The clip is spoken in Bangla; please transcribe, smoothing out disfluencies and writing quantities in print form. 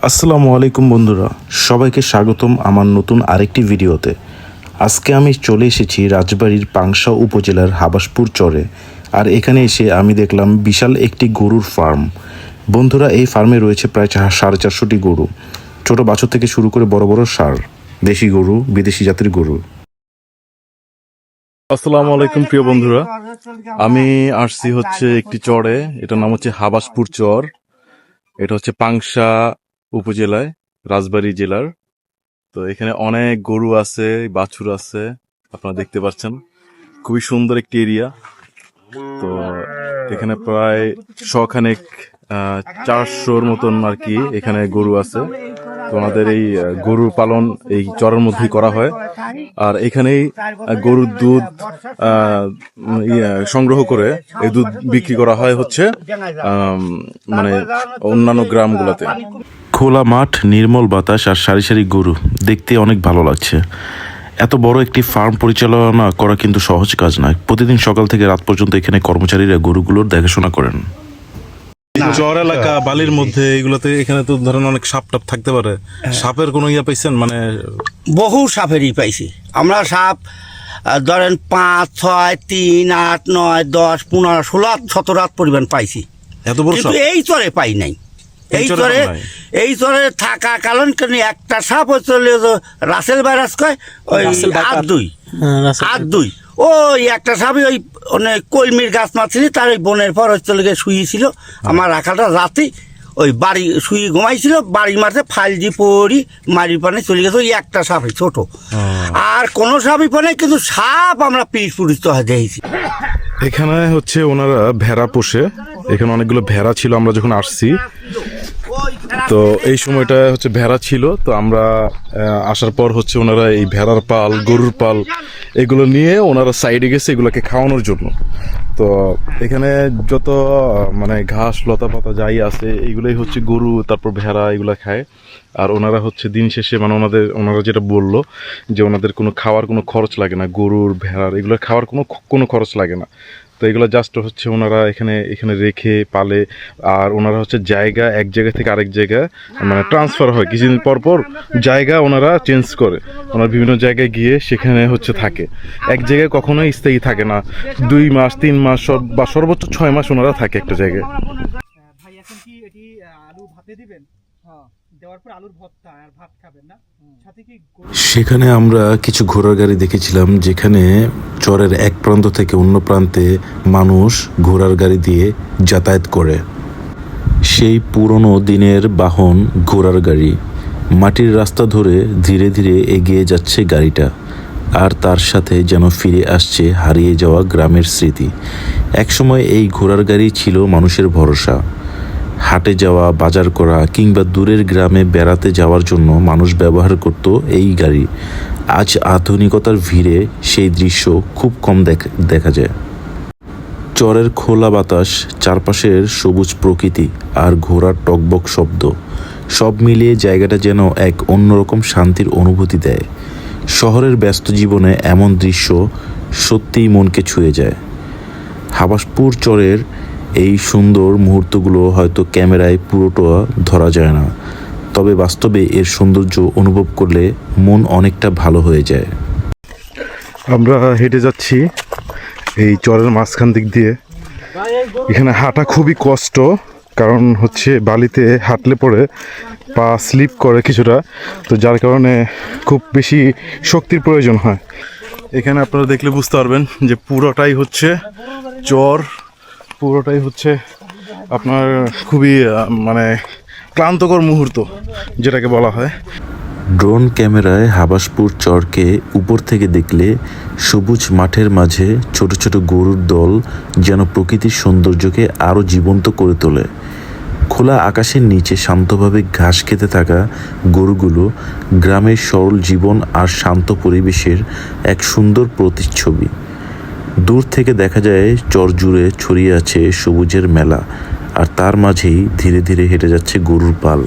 আসসালামু আলাইকুম বন্ধুরা, সবাইকে স্বাগতম আমার নতুন আরেকটি ভিডিওতে। আজকে আমি চলে এসেছি রাজবাড়ীর পাংশা উপজেলার হাবাসপুর চরে। আর এখানে এসে আমি দেখলাম বিশাল একটি গরুর ফার্ম। বন্ধুরা, এই ফার্মে রয়েছে প্রায় 450টি গরু, ছোট বাছুর থেকে শুরু করে বড় বড় ষাঁড়, দেশি গরু, বিদেশি জাতের গরু। আসসালামু আলাইকুম প্রিয় বন্ধুরা, আমি আসছি হচ্ছে একটি চরে। এটার নাম হচ্ছে হাবাসপুর চর। এটা হচ্ছে পাংশা উপজেলায়, রাজবাড়ী জেলার। তো এখানে অনেক গরু আছে, বাছুর আছে, আপনারা দেখতে পাচ্ছেন। খুবই সুন্দর একটি এরিয়া। তো এখানে প্রায় শখানেক 400-র মতন আর কি এখানে গরু আছে। তো ওনাদের এই গরু পালন এই চরের মধ্যেই করা হয়। আর এখানেই গরুর দুধ সংগ্রহ করে এই দুধ বিক্রি করা হয় হচ্ছে মানে অন্যান্য গ্রামগুলোতে। খোলা মাঠ, নির্মল বাতাস আর সারি সারি গরু, দেখতে অনেক ভালো লাগছে। এত বড় একটি ফার্ম পরিচালনা করা কিন্তু সহজ কাজ নয়। প্রতিদিন সকাল থেকে রাত পর্যন্ত এখানে কর্মচারীরা গরুগুলোর দেখাশোনা করেন। চর এলাকা, বালির মধ্যে, এগুলোতে এখানে তো ধরেন অনেক সাপ টাপ থাকতে পারে। সাপের কোনো ইয়া পাইছেন? মানে বহু সাপেরই পাইছি আমরা। সাপ ধরেন 5, 6, 3, 8, 9, 10, 15, 16, 17 পরিমাণ পাইছি। এত বড় সাপ এই চরে পাই নাই। এই চরে থাকা কারণ একটা সাপ হচ্ছে রাসেল ভাইরাস কয়, ওই 8-2 ওই একটা সাপই ওই কলমির গাছ মারছিল, তার ওই বনের পর হচ্ছে শুয়েছিল। আমার রাখাটা রাতে ওই বাড়ি শুয়ে ঘুমাইছিল, বাড়ি মারতে ফাইল দিয়ে পড়ি মারি পানে চলে গেছে। ওই একটা সাপই ছোট, আর কোনো সাপই পানে, কিন্তু সাপ আমরা পরিচিত দেখেছি। এখানে হচ্ছে ওনারা ভেড়া পোষে। এখানে অনেকগুলো ভেড়া ছিল আমরা যখন আসছি। তো এই সময়টা হচ্ছে ভেড়া ছিল। তো আমরা আসার পর হচ্ছে ওনারা এই ভেড়ার পাল, গরুর পাল, এগুলো নিয়ে ওনারা সাইডে গেছে এগুলোকে খাওয়ানোর জন্য। তো এখানে যত মানে ঘাস লতা পাতা যাই আছে, এগুলোই হচ্ছে গরু, তারপর ভেড়া, এগুলো খায়। আর ওনারা হচ্ছে দিন শেষে মানে ওনারা যেটা বললো যে ওনাদের কোনো খাওয়ার কোনো খরচ লাগে না, গরুর ভেড়ার এগুলো খাওয়ার কোনো খরচ লাগে না। তো এগুলো জাস্ট হচ্ছে ওনারা এখানে রেখে পালে। আর ওনারা হচ্ছে জায়গা এক জায়গা থেকে আরেক জায়গায় মানে ট্রান্সফার হয়, কিছুদিন পর পর জায়গা ওনারা চেঞ্জ করে। ওনারা বিভিন্ন জায়গায় গিয়ে সেখানে হচ্ছে থাকে। এক জায়গায় কখনোই স্থায়ী থাকে না। 2 মাস 3 মাস বা সর্বোচ্চ 6 মাস ওনারা থাকে একটা জায়গায়। ভাই এখন কি এটি আলু ভাতে দিবেন? হ্যাঁ, দেওয়ার পর আলুর ভর্তা আর ভাত খাবেন না, সাথে কি? সেখানে আমরা কিছু ঘোড়ার গাড়ি দেখেছিলাম, যেখানে চরের এক প্রান্ত থেকে অন্য প্রান্তে মানুষ ঘোড়ার গাড়ি দিয়ে যাতায়াত করে। সেই পুরনো দিনের বাহন ঘোড়ার গাড়ি। মাটির রাস্তা ধরে ধীরে ধীরে এগিয়ে যাচ্ছে গাড়িটা, আর তার সাথে যেন ফিরে আসছে হারিয়ে যাওয়া গ্রামের স্মৃতি। একসময় এই ঘোড়ার গাড়ি ছিল মানুষের ভরসা। হাটে যাওয়া, বাজার করা কিংবা দূরের গ্রামে বেড়াতে যাওয়ার জন্য মানুষ ব্যবহার করত এই গাড়ি। আজ আধুনিকতার ভিড়ে সেই দৃশ্য খুব কম দেখা যায়। চরের খোলা বাতাস, চারপাশের সবুজ প্রকৃতি আর ঘোড়ার টকবক শব্দ, সব মিলিয়ে জায়গাটা যেন এক অন্যরকম শান্তির অনুভূতি দেয়। শহরের ব্যস্ত জীবনে এমন দৃশ্য সত্যিই মনকে ছুঁয়ে যায়। হাবাসপুর চরের এই সুন্দর মুহূর্তগুলো হয়তো ক্যামেরায় পুরোটা ধরা যায় না, তবে বাস্তবে এর সৌন্দর্য অনুভব করলে মন অনেকটা ভালো হয়ে যায়। আমরা হেঁটে যাচ্ছি এই চরের মাঝখান দিক দিয়ে। এখানে হাঁটা খুবই কষ্ট, কারণ হচ্ছে বালিতে হাঁটলে পরে পা স্লিপ করে কিছুটা, তো যার কারণে খুব বেশি শক্তির প্রয়োজন হয়। এখানে আপনারা দেখলে বুঝতে পারবেন যে পুরোটাই হচ্ছে চর, পুরোটাই হচ্ছে আপনার খুবই মানে ক্লান্তকর মুহূর্ত যেটাকে বলা হয়। ড্রোন ক্যামেরায় হাবাসপুর চরকে উপর থেকে দেখলে সবুজ মাঠের মাঝে ছোট ছোট গরুর দল যেন প্রকৃতির সৌন্দর্যকে আরও জীবন্ত করে তোলে। খোলা আকাশের নিচে শান্তভাবে ঘাস খেতে থাকা গরুগুলো গ্রামের সরল জীবন আর শান্ত পরিবেশের এক সুন্দর প্রতিচ্ছবি। দূর থেকে দেখা যায় চর জুড়ে ছড়িয়ে আছে সবুজের মেলা, আর তার মাঝেই ধীরে ধীরে হেঁটে যাচ্ছে গরুর পাল।